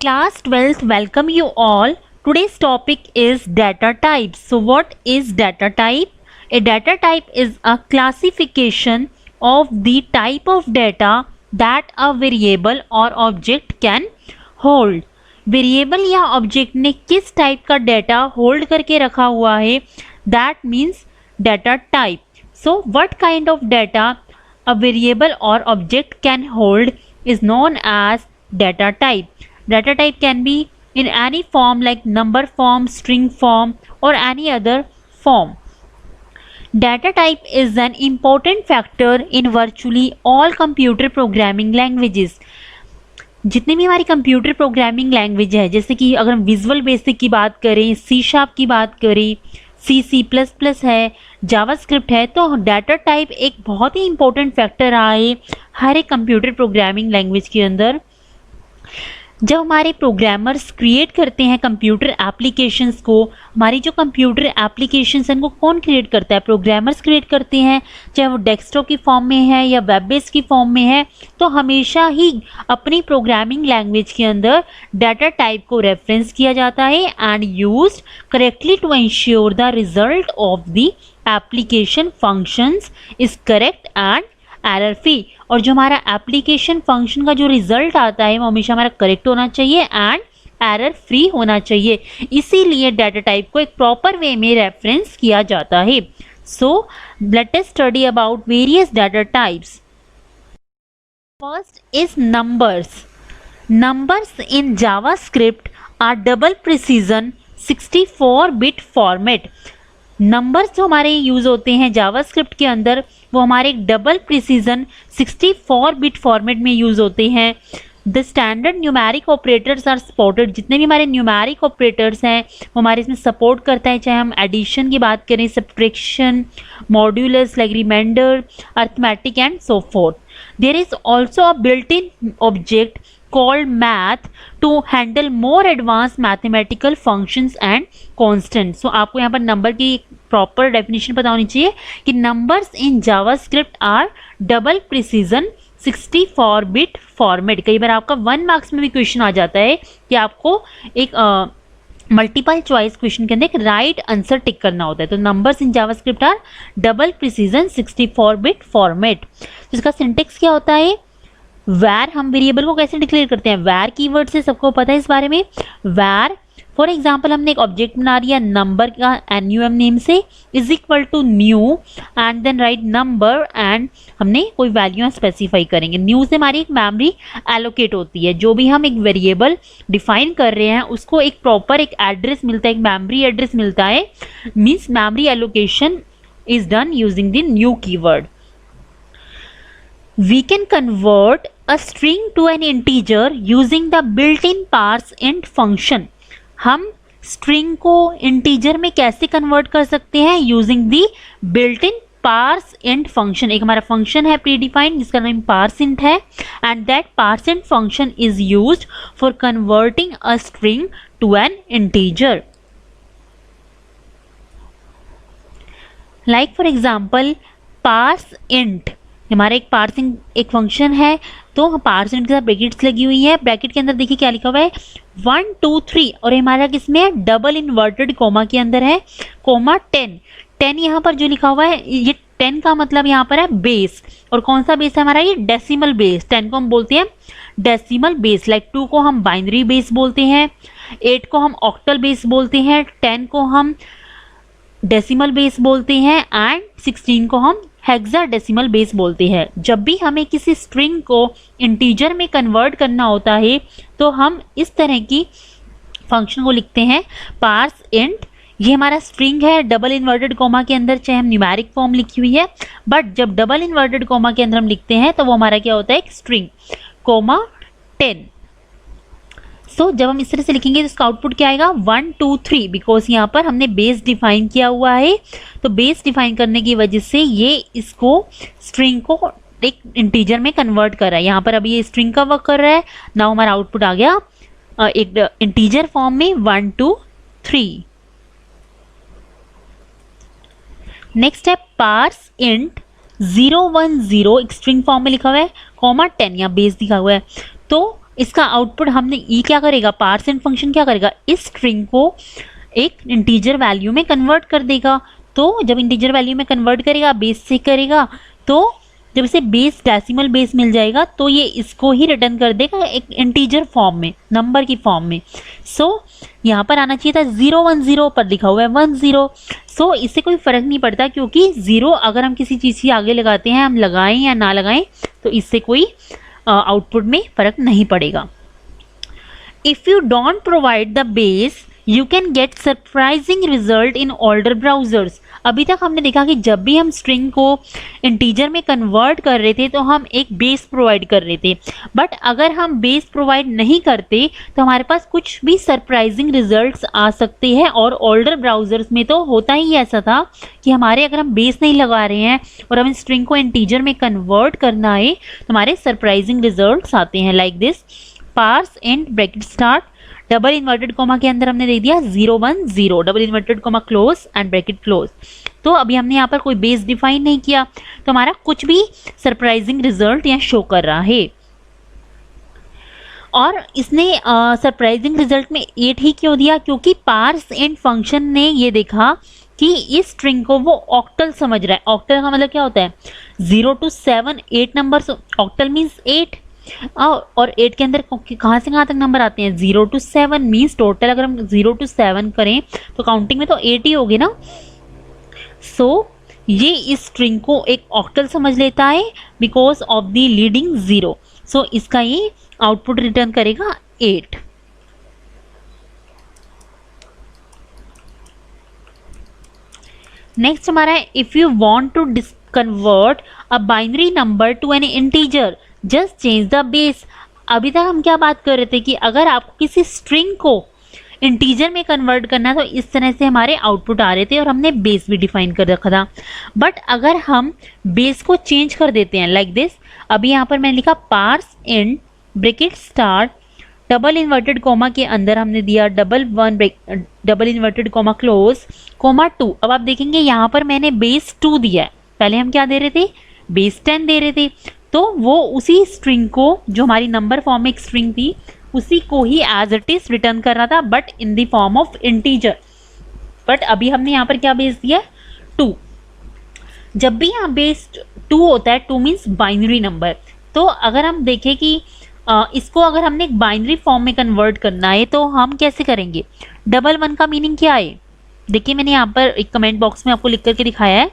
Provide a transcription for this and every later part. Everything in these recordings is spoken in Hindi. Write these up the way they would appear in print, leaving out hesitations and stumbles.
Class 12th, welcome you all. Today's topic is data types. So what is data type? A data type is a classification of the type of data that a variable or object can hold. Variable या ऑब्जेक्ट ने किस टाइप का डाटा होल्ड करके रखा हुआ है, that means data type. So what kind of data a variable or object can hold is known as data type. Data type can be in any form like number form, string form or any other form. Data type is an important factor in virtually all computer programming languages. जितनी भी हमारी कंप्यूटर प्रोग्रामिंग लैंग्वेज है, जैसे कि अगर हम विजुअल बेसिक की बात करें, सी शार्प की बात करें, C++ है, जावास्क्रिप्ट है, तो डाटा टाइप एक बहुत ही इंपॉर्टेंट फैक्टर रहा है हर एक कंप्यूटर प्रोग्रामिंग लैंग्वेज के अंदर. जब हमारे प्रोग्रामर्स क्रिएट करते हैं कंप्यूटर एप्लीकेशंस को, हमारी जो कंप्यूटर एप्लीकेशंस हैं उनको कौन क्रिएट करता है? प्रोग्रामर्स क्रिएट करते हैं, चाहे वो डेस्कटॉप की फॉर्म में है या वेब बेस की फॉर्म में है. तो हमेशा ही अपनी प्रोग्रामिंग लैंग्वेज के अंदर डाटा टाइप को रेफरेंस किया जाता है and used correctly to ensure the result of the application functions is correct and error free. और जो हमारा एप्लीकेशन फंक्शन का जो रिजल्ट आता है वो हमेशा हमारा करेक्ट होना चाहिए एंड एरर फ्री होना चाहिए. इसीलिए डाटा टाइप को एक प्रॉपर वे में रेफरेंस किया जाता है. So let us study about various data types. First is numbers. Numbers in JavaScript are double precision 64-bit format. नंबर्स जो हमारे यूज़ होते हैं जावास्क्रिप्ट के अंदर वो हमारे डबल प्रिसीजन 64-bit फॉर्मेट में यूज़ होते हैं. The standard numeric operators are supported. जितने भी हमारे न्यूमेरिक ऑपरेटर्स हैं वो हमारे इसमें सपोर्ट करता है, चाहे हम एडिशन की बात करें, subtraction, modulus like remainder, arithmetic and so forth. There is also a built in object called math to handle more advanced mathematical functions and constants. So आपको यहाँ पर नंबर की प्रॉपर डेफिनेशन पता होनी चाहिए कि numbers in JavaScript are double precision 64-bit format. कई बार आपका 1 मार्क्स में भी क्वेश्चन आ जाता है कि आपको एक मल्टीपल चॉइस क्वेश्चन के अंदर एक राइट आंसर टिक करना होता है. तो numbers in JavaScript are double precision 64-bit format. तो इसका सिंटेक्स क्या होता है? वैर, हम वेरिएबल को कैसे डिक्लेयर करते हैं? वैर कीवर्ड से सबको पता है इस बारे में. वैर फॉर एग्जांपल हमने एक ऑब्जेक्ट बना दिया नंबर का NUM नेम से, is equal to new and then write number and हमने कोई वैल्यू स्पेसिफाई करेंगे. न्यू से हमारी एक मेमोरी एलोकेट होती है. जो भी हम एक वेरिएबल डिफाइन कर रहे हैं उसको एक प्रॉपर एक एड्रेस मिलता है, एक मेमोरी एड्रेस मिलता है. Means memory allocation is done using the new keyword. We can convert a string to an integer using the built-in parseInt function. हम string को integer में कैसे convert कर सकते हैं? Using the built-in parseInt function. एक हमारा function है predefined जिसका नाम parseInt है and that parseInt function is used for converting a string to an integer. Like for example, parseInt हमारा एक पार्सिंग एक फंक्शन है. तो पार्सिंग के साथ ब्रैकेट्स लगी हुई है. ब्रैकेट के अंदर देखिए क्या लिखा हुआ है 1 2 3 और हमारा किसमें है? डबल इन्वर्टेड कोमा के अंदर है, कोमा 10. 10 यहाँ पर जो लिखा हुआ है ये 10 का मतलब यहाँ पर है बेस. और कौन सा बेस है हमारा? ये डेसिमल बेस. 10 को हम बोलते हैं डेसिमल बेस. लाइक 2 को हम बाइनरी बेस बोलते हैं, 8 को हम ऑक्टल बेस बोलते हैं, 10 को हम डेसिमल बेस बोलते हैं एंड 16 को हम हेक्साडेसिमल बेस बोलते हैं. जब भी हमें किसी स्ट्रिंग को इंटीजर में कन्वर्ट करना होता है तो हम इस तरह की फंक्शन को लिखते हैं parseInt. ये हमारा स्ट्रिंग है डबल इन्वर्टेड कोमा के अंदर, चाहे हम न्यूमेरिक फॉर्म लिखी हुई है, बट जब डबल इन्वर्टेड कोमा के अंदर हम लिखते हैं तो वो हमारा क्या होता है? एक स्ट्रिंग कोमा 10. सो जब हम इस तरह से लिखेंगे तो इसका आउटपुट क्या आएगा? 1 2 3. बिकॉज यहाँ पर हमने बेस डिफाइन किया हुआ है. तो बेस डिफाइन करने की वजह से ये इसको स्ट्रिंग को एक इंटीजर में कन्वर्ट कर रहा है. यहाँ पर अभी ये स्ट्रिंग का वर्क कर रहा है. नाउ हमारा आउटपुट आ गया एक इंटीजर फॉर्म में 1 2 3. नेक्स्ट है parseInt 010 एक स्ट्रिंग फॉर्म में लिखा हुआ है, कॉमा 10 यहाँ बेस दिखा हुआ है. तो इसका आउटपुट हमने ई क्या करेगा, पार्स एंड फंक्शन क्या करेगा, इस स्ट्रिंग को एक इंटीजर वैल्यू में कन्वर्ट कर देगा। तो जब इंटीजर वैल्यू में कन्वर्ट करेगा, बेस से करेगा, तो जब इसे बेस डेसिमल बेस मिल जाएगा तो ये इसको ही रिटर्न कर देगा एक इंटीजर फॉर्म में, नंबर की फॉर्म में। सो यहाँ पर आना चाहिए था 010, पर लिखा हुआ है 10। सो इससे कोई फर्क नहीं पड़ता, क्योंकि 0 अगर हम किसी चीज़ के आगे लगाते हैं, हम लगाएं या ना लगाएं, तो इससे कोई आउटपुट में फर्क नहीं पड़ेगा। If you don't provide the base you can get surprising result in older browsers. अभी तक हमने देखा कि जब भी हम स्ट्रिंग को इंटीजर में कन्वर्ट कर रहे थे तो हम एक बेस प्रोवाइड कर रहे थे, बट अगर हम बेस प्रोवाइड नहीं करते तो हमारे पास कुछ भी सरप्राइजिंग रिजल्ट्स आ सकते हैं। और ओल्डर ब्राउजर्स में तो होता ही ऐसा था कि हमारे अगर हम बेस नहीं लगा रहे हैं और हमें स्ट्रिंग को इंटीजर में कन्वर्ट करना है तो हमारे सरप्राइजिंग रिजल्ट्स आते हैं, like this, parse int bracket start, double inverted comma के अंदर हमने दे दिया 010, double inverted comma close and bracket close. तो अभी हमने यहाँ पर कोई बेस डिफाइन नहीं किया, तो हमारा कुछ भी सरप्राइजिंग रिजल्ट यहाँ शो कर रहा है। और इसने सरप्राइजिंग रिजल्ट में 8 ही क्यों दिया, क्योंकि पार्स एंड फंक्शन ने ये देखा कि इस स्ट्रिंग को वो ऑक्टल समझ रहा है। ऑक्टल का मतलब क्या होता है, 0 to 7 8 नंबर, ऑक्टल मीन्स 8। और 8 के अंदर कहाँ से कहाँ तक नंबर आते हैं, 0 to 7 मीन्स टोटल अगर हम 0 to 7 करें तो काउंटिंग में तो 8 ही होगी ना। सो ये इस स्ट्रिंग को एक ऑक्टल समझ लेता है because of the leading 0। So इसका ये आउटपुट रिटर्न करेगा 8। नेक्स्ट हमारा है, if you want to convert a binary number to an integer just change the base. अभी तक हम क्या बात कर रहे थे कि अगर आपको किसी स्ट्रिंग को इंटीजर में कन्वर्ट करना तो इस तरह से हमारे आउटपुट आ रहे थे और हमने बेस भी डिफाइन कर रखा था। बट अगर हम बेस को चेंज कर देते हैं लाइक दिस, अभी यहाँ पर मैंने लिखा parse int bracket start, double inverted comma के अंदर हमने दिया double inverted comma close, comma 2। अब आप देखेंगे यहाँ पर मैंने बेस 2 दिया है, पहले हम क्या दे रहे थे, बेस 10 दे रहे थे। तो वो उसी स्ट्रिंग को, जो हमारी नंबर फॉर्म में एक स्ट्रिंग थी, उसी को ही एज इट इज रिटर्न कर रहा था, but in the form of integer. But अभी हमने यहाँ पर क्या बेस दिया, 2। जब भी यहाँ बेस 2 होता है, 2 मीन्स बाइनरी नंबर। तो अगर हम देखें कि इसको अगर हमने एक बाइनरी फॉर्म में कन्वर्ट करना है तो हम कैसे करेंगे। डबल 1 का मीनिंग क्या है, देखिए मैंने यहाँ पर एक कमेंट बॉक्स में आपको लिख करके दिखाया है।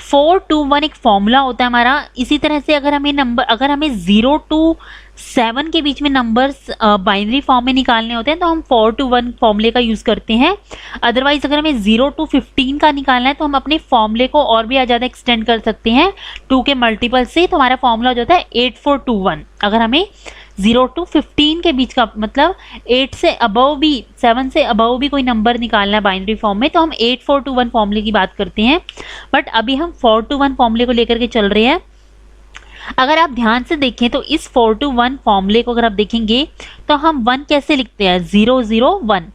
4 to 1 एक फॉर्मूला होता है हमारा। इसी तरह से अगर हमें 0 to 7 के बीच में नंबर्स बाइनरी फॉर्म में निकालने होते हैं तो हम 4 to 1 फॉर्मूले का यूज़ करते हैं। अदरवाइज अगर हमें 0 to 15 का निकालना है तो हम अपने फॉर्मूले को और भी ज़्यादा एक्सटेंड कर सकते हैं 2 के मल्टीपल से, तो हमारा फॉर्मूला हो जाता है 8421। अगर हमें 0 to 15 के बीच का मतलब 8 से अबव भी, 7 से अबव भी कोई नंबर निकालना है बाइनरी फॉर्म में तो हम 8421 फॉर्मूले की बात करते हैं। बट अभी हम 4 to 1 फॉर्मूले को लेकर के चल रहे हैं। अगर आप ध्यान से देखें तो इस 4 to 1 फॉर्मूले को अगर आप देखेंगे तो हम 1 कैसे लिखते हैं, 001।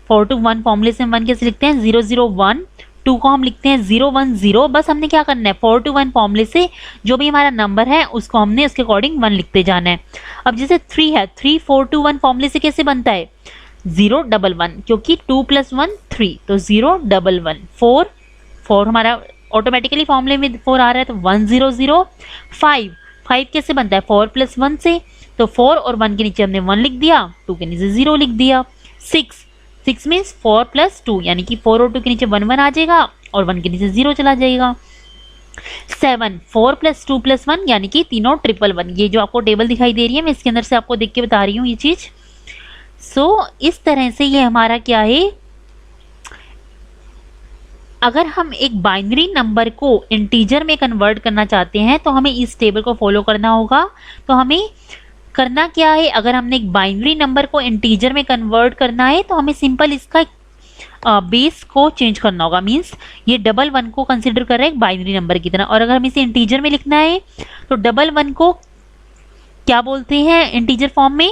4 to 1 फॉर्मूले से हम 1 कैसे लिखते हैं, 001। 2 को हम लिखते हैं 010। बस हमने क्या करना है, 4 to 1 फॉर्मूले से जो भी हमारा नंबर है उसको हमने उसके अकॉर्डिंग 1 लिखते जाना है। अब जैसे 3 है, 3 4 to 1 फॉर्मूले से कैसे बनता है, 011, क्योंकि 2 + 1 3, तो 011। 4 हमारा ऑटोमेटिकली फॉर्मूले में 4 आ रहा है तो 100। 5 कैसे बनता है, 4 + 1 से, तो 4 और 1 के नीचे हमने 1 लिख दिया, 2 के नीचे 0 लिख दिया। 6 मीन्स 4 + 2, यानी कि 4 और 2 के नीचे 1 आ जाएगा और 1 के नीचे 0 चला जाएगा। 7 4 + 2 + 1, यानी कि तीनों 111। ये जो आपको टेबल दिखाई दे रही है मैं इसके अंदर से आपको देख के बता रही हूँ ये चीज़। सो इस तरह से ये हमारा क्या है, अगर हम एक बाइनरी नंबर को इंटीजर में कन्वर्ट करना चाहते हैं तो हमें इस टेबल को फॉलो करना होगा। तो हमें करना क्या है, अगर हमने एक बाइनरी नंबर को इंटीजर में कन्वर्ट करना है तो हमें सिंपल इसका बेस को चेंज करना होगा। मींस ये 11 को कंसिडर कर रहा है एक बाइनरी नंबर की तरह, और अगर हमें इसे इंटीजर में लिखना है तो 11 को क्या बोलते हैं इंटीजर फॉर्म में।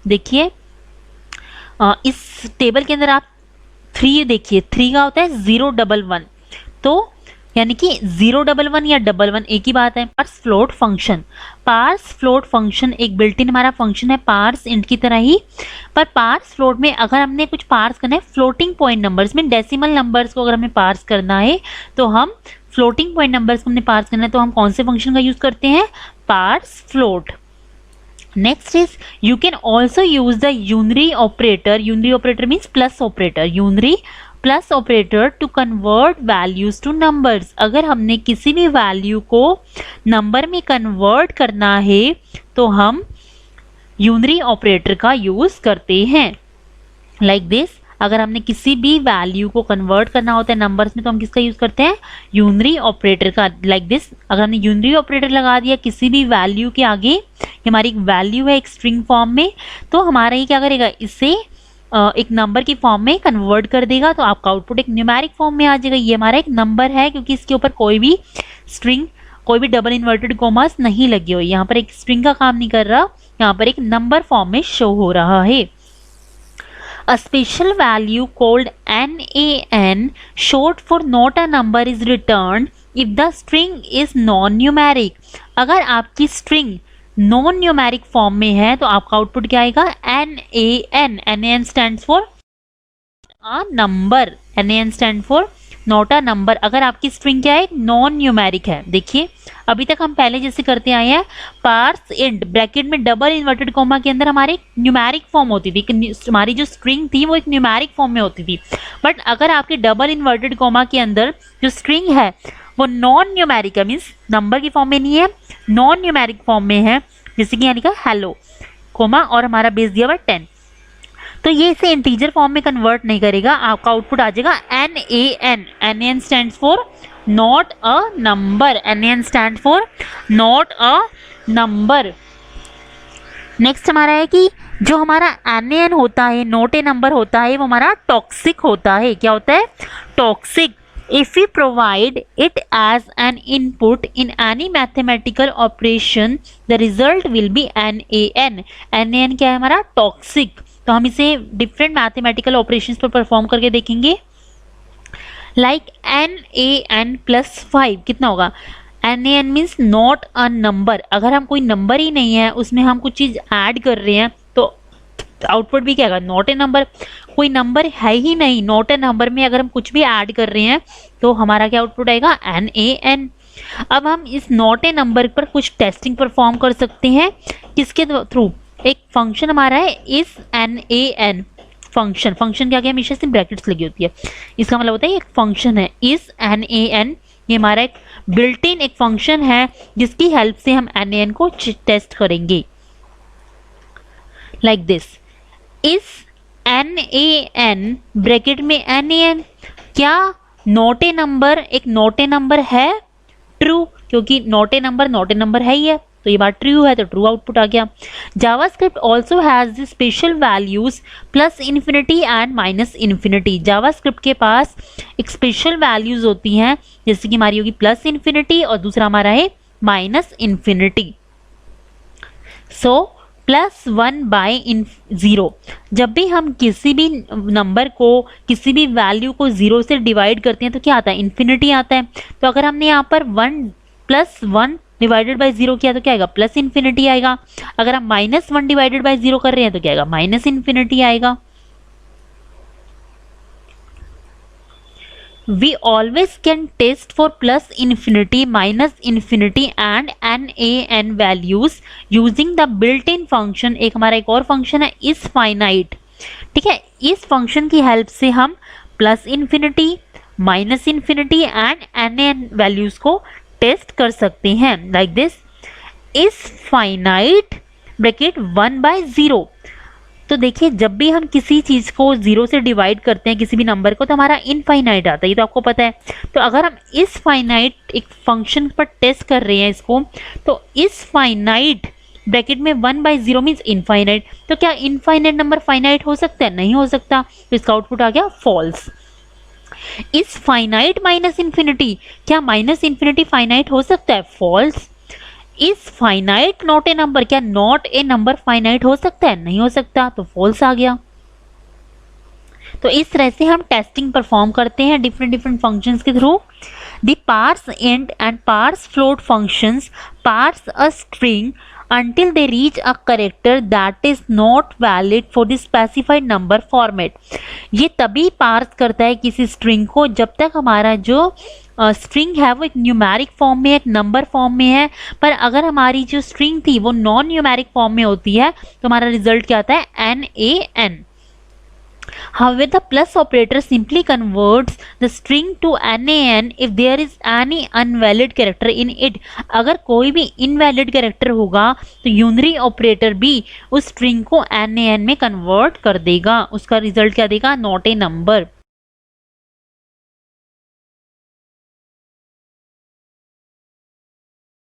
देखिए इस टेबल के अंदर आप 3 देखिए, 3 का होता है 011, तो यानी कि 011 या 11 एक ही बात है। Parse float function, parse float function एक बिल्ट इन हमारा फंक्शन है पार्स इंट की तरह ही, पर पार्स फ्लोट में अगर हमने कुछ पार्स करना है फ्लोटिंग पॉइंट नंबर्स में, डेसिमल नंबर्स को अगर हमें पार्स करना है तो हम फ्लोटिंग पॉइंट नंबर्स को हमने पार्स करना है तो हम कौन से फंक्शन का यूज करते हैं, parse float. Next is you can also use the unary operator. Unary operator means plus operator. Unary plus operator to convert values to numbers. अगर हमने किसी भी वैल्यू को नंबर में कन्वर्ट करना है तो हम यूनरी ऑपरेटर का यूज करते हैं। लाइक दिस, अगर हमने किसी भी वैल्यू को कन्वर्ट करना होता है नंबर्स में तो हम किसका यूज करते हैं, यूनरी ऑपरेटर का। लाइक दिस, अगर हमने यूनरी ऑपरेटर लगा दिया किसी भी वैल्यू के आगे, हमारी एक वैल्यू है एक स्ट्रिंग फॉर्म में, तो हमारा ये क्या करेगा, इसे एक नंबर की फॉर्म में कन्वर्ट कर देगा, तो आपका आउटपुट एक न्यूमेरिक फॉर्म में आ जाएगा। ये हमारा एक नंबर है क्योंकि इसके ऊपर कोई भी स्ट्रिंग, कोई भी डबल इन्वर्टेड कॉमास नहीं लगी हुई, यहाँ पर एक स्ट्रिंग का काम नहीं कर रहा, यहाँ पर एक नंबर फॉर्म में शो हो रहा है। A special value called NaN, short for not a number, is returned if the string is non-numeric. अगर आपकी string नॉन न्यूमेरिक फॉर्म में है तो आपका आउटपुट क्या आएगा, NaN। NaN stands for a number, NaN stand for not a number. अगर आपकी स्ट्रिंग क्या है, नॉन न्यूमेरिक है। देखिए अभी तक हम पहले जैसे करते आए हैं, पार्स इंट ब्रैकेट में डबल इन्वर्टेड कॉमा के अंदर हमारी न्यूमेरिक फॉर्म होती थी, हमारी जो स्ट्रिंग थी वो एक न्यूमेरिक फॉर्म में होती थी। बट अगर आपके डबल इन्वर्टेड कॉमा के अंदर जो स्ट्रिंग है वो नॉन न्यूमेरिक है, मीन्स नंबर की फॉर्म में नहीं है, नॉन न्यूमेरिक फॉर्म में है, जैसे कि यानी का हेलो कोमा और हमारा बेस दिया हुआ 10, तो ये इसे इंटीजर फॉर्म में कन्वर्ट नहीं करेगा, आपका आउटपुट आ जाएगा NaN। NaN stands for not a number, NaN stand for not a number. Next हमारा है कि जो हमारा NaN होता है, नॉट ए नंबर होता है, वो हमारा टॉक्सिक होता है। क्या होता है, toxic. If we provide it as an input in any mathematical operation, the result will be NaN। NaN क्या है हमारा, टॉक्सिक। तो हम इसे डिफरेंट मैथमेटिकल ऑपरेशंस पर परफॉर्म करके देखेंगे। लाइक NaN प्लस 5 कितना होगा, NaN means not a number. अगर हम कोई नंबर ही नहीं है उसमें हम कुछ चीज ऐड कर रहे हैं तो आउटपुट भी क्या आएगा, नॉट ए नंबर। कोई नंबर है ही नहीं, नॉट ए नंबर में अगर हम कुछ भी ऐड कर रहे हैं तो हमारा क्या आउटपुट आएगा, NaN। अब हम इस नॉट ए नंबर पर कुछ टेस्टिंग परफॉर्म कर सकते हैं, किसके थ्रू, एक फंक्शन हमारा है इस NaN फंक्शन। फंक्शन क्या, हमेशा से ब्रैकेट्स लगी होती है, इसका मतलब होता है एक फंक्शन है इस NaN। ये हमारा एक बिल्ट इन एक फंक्शन है जिसकी हेल्प से हम NaN को टेस्ट करेंगे। लाइक दिस, इस NaN ब्रैकेट में NaN क्या नॉट ए नंबर, एक नॉट ए नंबर है, ट्रू, क्योंकि नॉट ए नंबर है ही है, तो ये बात ट्रू है तो ट्रू आउटपुट आ गया। JavaScript also has the special values plus infinity and minus infinity. JavaScript के पास एक स्पेशल वैल्यूज होती हैं, जैसे कि हमारी होगी प्लस इन्फिनिटी और दूसरा हमारा है माइनस इन्फिनिटी। सो +1/0, जब भी हम किसी भी नंबर को, किसी भी वैल्यू को 0 से डिवाइड करते हैं तो क्या आता है, इन्फिनिटी आता है। तो अगर हमने यहाँ पर 1 + 1 डिवाइडेड बाई 0 किया तो क्या आएगा, प्लस इन्फिनिटी आएगा। अगर हम -1 डिवाइडेड बाई 0 कर रहे हैं तो क्या आएगा, माइनस इन्फिनिटी आएगा। We always can test for plus infinity, minus infinity and NaN values using the built-in function। एक हमारा एक और फंक्शन है इस फाइनाइट, ठीक है। इस फंक्शन की हेल्प से हम plus infinity, minus infinity and NaN values को टेस्ट कर सकते हैं। लाइक दिस, इस फाइनाइट ब्रैकेट 1/0। तो देखिए जब भी हम किसी चीज को 0 से डिवाइड करते हैं, किसी भी नंबर को, तो हमारा इनफाइनाइट आता है, ये तो आपको पता है। तो अगर हम इस फाइनाइट एक फंक्शन पर टेस्ट कर रहे हैं इसको, तो इस फाइनाइट ब्रैकेट में 1/0 मीन्स इनफाइनाइट। तो क्या इनफाइनाइट नंबर फाइनाइट हो सकता है, नहीं हो सकता, तो इसका आउटपुट आ गया फॉल्स। इस फाइनाइट माइनस इन्फिनिटी, क्या माइनस इन्फिनिटी फाइनाइट हो सकता है, फॉल्स। इस फाइनाइट नॉट ए नंबर, क्या नॉट ए नंबर फाइनाइट हो सकता है, नहीं हो सकता, तो फॉल्स आ गया। तो इस तरह से हम टेस्टिंग परफॉर्म करते हैं डिफरेंट फंक्शंस के through. The parseInt and parsefloat functions parse a string until they reach a character that is not valid for the specified number format. ये तभी पार्स करता है किसी स्ट्रिंग को जब तक हमारा जो स्ट्रिंग है वो एक न्यूमेरिक फॉर्म में, एक नंबर फॉर्म में है, पर अगर हमारी जो स्ट्रिंग थी वो नॉन न्यूमेरिक फॉर्म में होती है तो हमारा रिजल्ट क्या आता है, NaN. However, the plus operator simply converts the string to NaN if there is any invalid character in it. अगर कोई भी invalid character होगा तो यूनरी ऑपरेटर भी उस स्ट्रिंग को NaN में कन्वर्ट कर देगा, उसका रिजल्ट क्या देगा, नॉट ए नंबर.